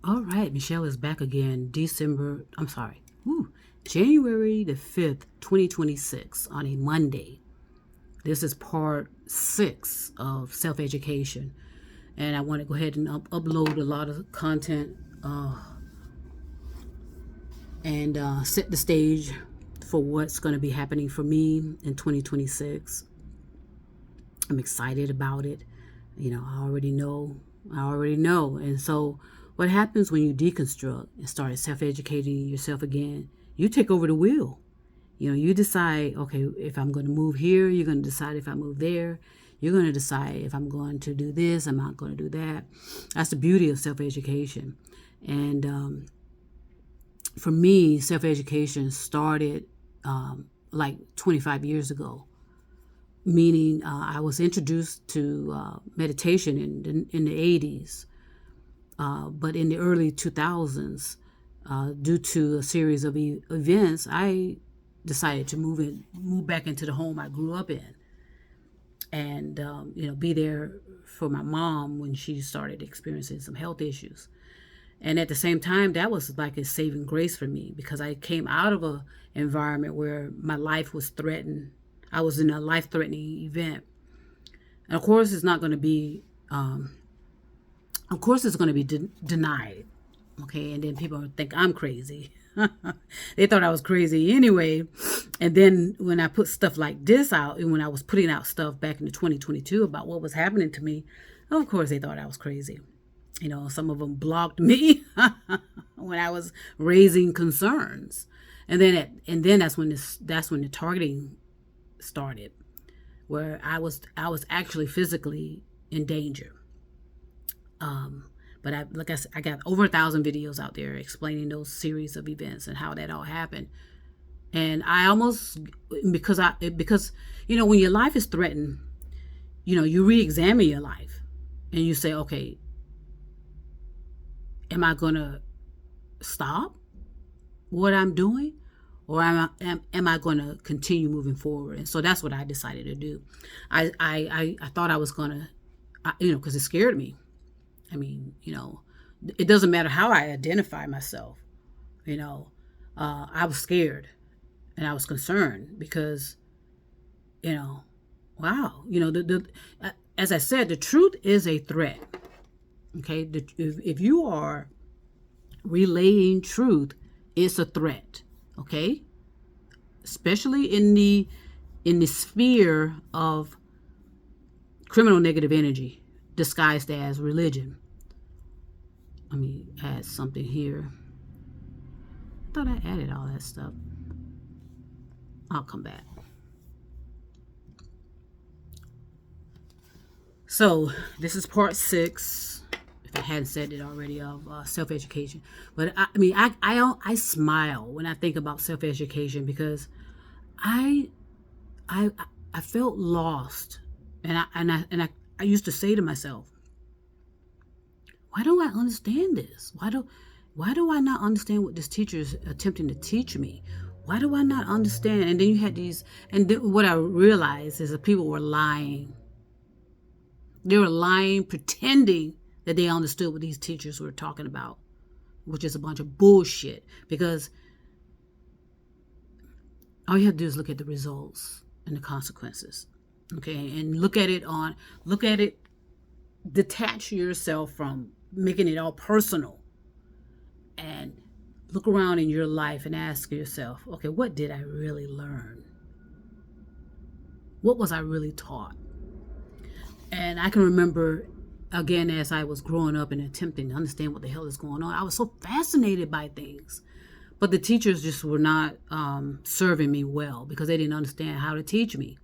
All right, Michelle is back again. January the 5th, 2026, on a Monday. This is part 6 of self education. And I want to go ahead and upload a lot of content and set the stage for what's going to be happening for me in 2026. I'm excited about it. I already know. And so, what happens when you deconstruct and start self educating yourself again? You take over the wheel. You decide, okay, if I'm going to move here, you're going to decide if I move there. You're going to decide if I'm going to do this, I'm not going to do that. That's the beauty of self education. And for me, self education started like 25 years ago, meaning I was introduced to meditation in the 80s, but in the early 2000s, due to a series of events, I decided to move back into the home I grew up in, and be there for my mom when she started experiencing some health issues. And at the same time, that was like a saving grace for me, because I came out of a environment where my life was threatened. I was in a life-threatening event, and of course, it's not going to be. Of course, it's going to be denied. Okay, and then people think I'm crazy. They thought I was crazy anyway. And then when I put stuff like this out, and when I was putting out stuff back in 2022 about what was happening to me, of course they thought I was crazy. Some of them blocked me when I was raising concerns. And then that's when the targeting started, where I was actually physically in danger. But I got over 1,000 videos out there explaining those series of events and how that all happened. And I almost, because when your life is threatened, you re-examine your life and you say, okay, am I gonna stop what I'm doing, or am I going to continue moving forward? And so that's what I decided to do. I thought I was gonna, because it scared me. I mean, it doesn't matter how I identify myself. I was scared and I was concerned because, wow, as I said, the truth is a threat. Okay, if you are relaying truth, it's a threat. Okay, especially in the sphere of criminal negative energy disguised as religion. Let me add something here. I thought I added all that stuff. I'll come back. So this is part 6, if I hadn't said it already, of self-education. But I smile when I think about self-education, because I felt lost, and I used to say to myself, why don't I understand this? Why do I not understand what this teacher is attempting to teach me? Why do I not understand? And then you had these, and what I realized is that people were lying. They were lying, pretending that they understood what these teachers were talking about, which is a bunch of bullshit. Because all you have to do is look at the results and the consequences, okay, and look at it. Detach yourself from making it all personal, and look around in your life and ask yourself, okay, what did I really learn? What was I really taught? And I can remember, again, as I was growing up and attempting to understand what the hell is going on, I was so fascinated by things. But the teachers just were not serving me well, because they didn't understand how to teach me.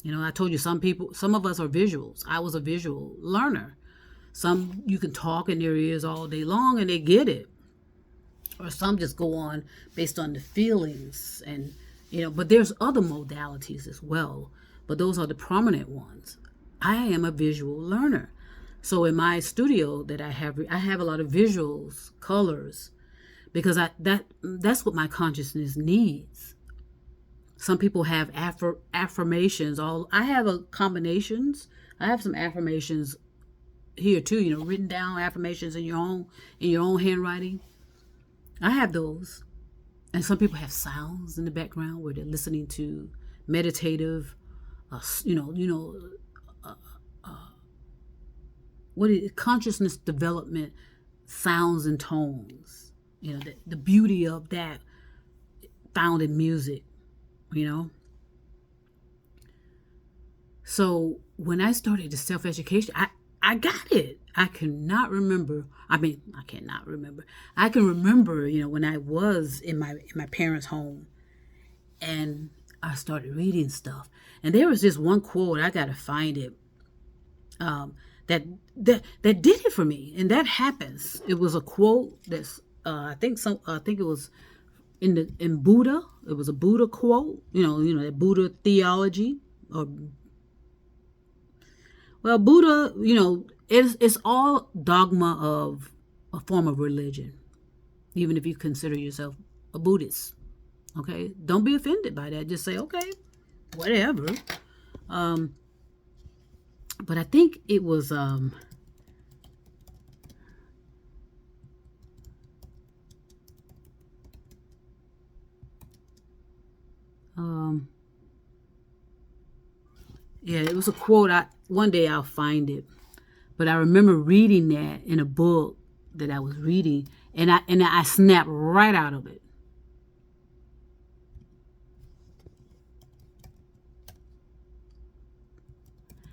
I told you, some of us are visuals. I was a visual learner. Some, you can talk in their ears all day long and they get it. Or some just go on based on the feelings. And, but there's other modalities as well. But those are the prominent ones. I am a visual learner. So in my studio that I have a lot of visuals, colors, because that's what my consciousness needs. Some people have affirmations. I have combinations. I have some affirmations here too, written down affirmations in your own handwriting. I have those. And some people have sounds in the background where they're listening to meditative, consciousness development sounds and tones. The beauty of that found in music, So when I started the self-education, I got it. I cannot remember. I cannot remember. I can remember, when I was in my parents' home and I started reading stuff. And there was this one quote, I gotta find it, that did it for me. And that happens. It was a quote that's I think it was in Buddha. It was a Buddha quote, that Buddha theology, or Buddha, it's all dogma of a form of religion, even if you consider yourself a Buddhist. Okay, don't be offended by that. Just say, okay, whatever. But I think it was yeah, it was a quote. One day I'll find it, but I remember reading that in a book that I was reading, and I snapped right out of it.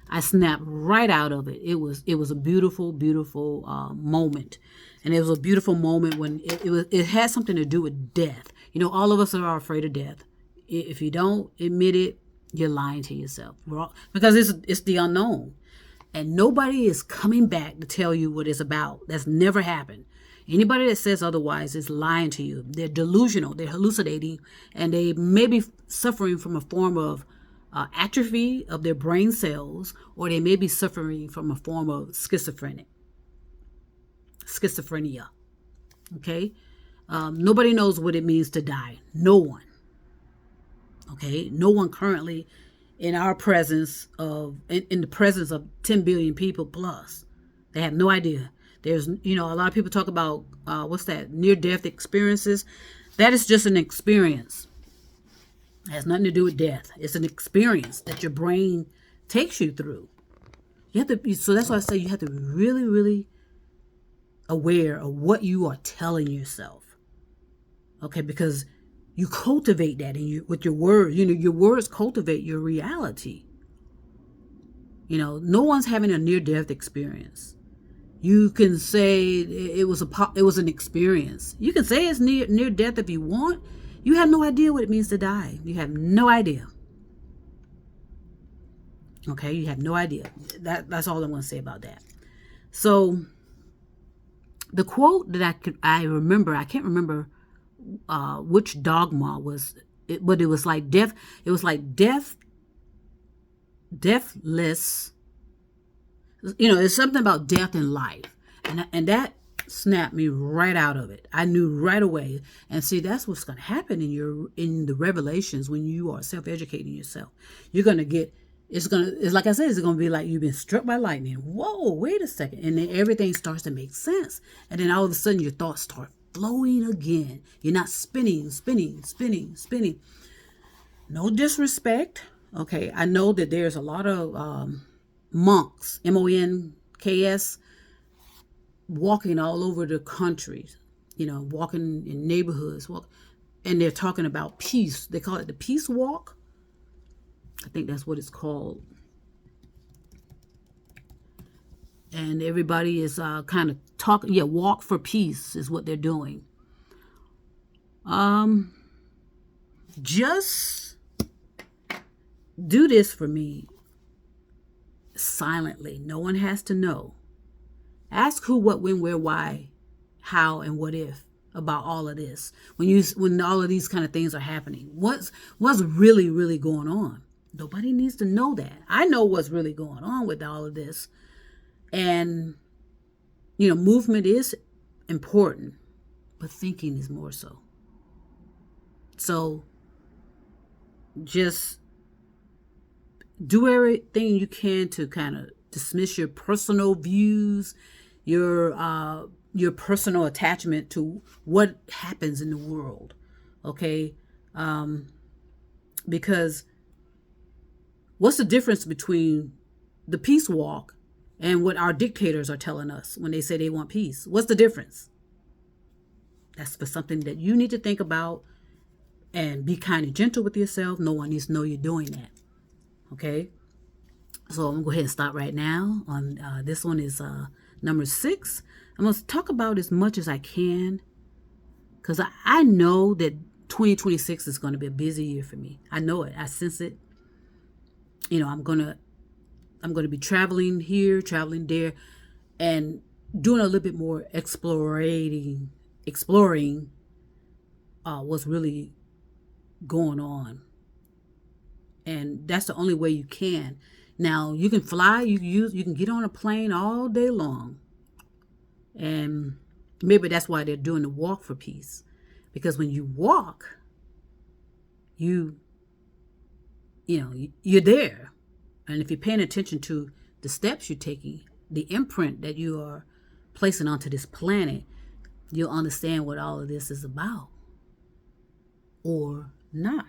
I snapped right out of it. It was a beautiful, beautiful moment, and it was a beautiful moment when it had something to do with death. All of us are afraid of death. If you don't admit it, you're lying to yourself. Because it's the unknown, and nobody is coming back to tell you what it's about. That's never happened. Anybody that says otherwise is lying to you. They're delusional. They're hallucinating, and they may be suffering from a form of atrophy of their brain cells, or they may be suffering from a form of schizophrenia. Okay? Nobody knows what it means to die. No one. Okay? No one currently in our presence in the presence of 10 billion people plus. They have no idea. There's, a lot of people talk about, near-death experiences. That is just an experience. It has nothing to do with death. It's an experience that your brain takes you through. So that's why I say you have to be really, really aware of what you are telling yourself. Okay, because you cultivate that with your words. Your words cultivate your reality. No one's having a near-death experience. You can say it was an experience. You can say it's near death if you want. You have no idea what it means to die. You have no idea. Okay, you have no idea. That's all I'm going to say about that. So the quote that I remember, I can't remember which dogma was it, but it was like death. It was like deathless. It's something about death and life, and that snapped me right out of it. I knew right away. And see, that's what's going to happen in the revelations when you are self-educating yourself. You're going to get, it's like I said, it's going to be like you've been struck by lightning. Whoa, wait a second. And then everything starts to make sense. And then all of a sudden your thoughts start flowing again. You're not spinning. No disrespect. Okay. I know that there's a lot of monks, MONKS, walking all over the country, walking in neighborhoods, and they're talking about peace. They call it the peace walk. I think that's what it's called. And everybody is kind of talking. Yeah, walk for peace is what they're doing. Just do this for me silently. No one has to know. Ask who, what, when, where, why, how, and what if about all of this. When all of these kind of things are happening, what's really, really going on? Nobody needs to know that. I know what's really going on with all of this. And, movement is important, but thinking is more so. So just do everything you can to kind of dismiss your personal views, your personal attachment to what happens in the world. Okay, because what's the difference between the peace walk and what our dictators are telling us when they say they want peace? What's the difference? That's for something that you need to think about and be kind and gentle with yourself. No one needs to know you're doing that. Okay? So I'm going to go ahead and stop right now. On this one is number 6. I'm going to talk about as much as I can because I know that 2026 is going to be a busy year for me. I know it. I sense it. You know, I'm going to be traveling here, traveling there, and doing a little bit more exploring what's really going on. And that's the only way you can. Now, you can fly, you can get on a plane all day long. And maybe that's why they're doing the walk for peace. Because when you walk, you're there. And if you're paying attention to the steps you're taking, the imprint that you are placing onto this planet, you'll understand what all of this is about. Or not.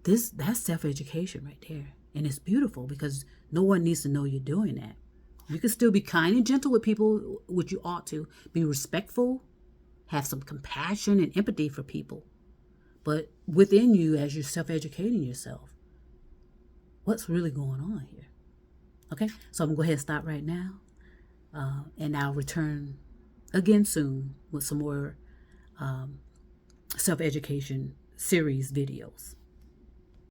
That's self-education right there. And it's beautiful because no one needs to know you're doing that. You can still be kind and gentle with people, which you ought to. Be respectful. Have some compassion and empathy for people. But within you, as you're self-educating yourself, what's really going on here? Okay? So I'm going to go ahead and stop right now. And I'll return again soon with some more self-education series videos.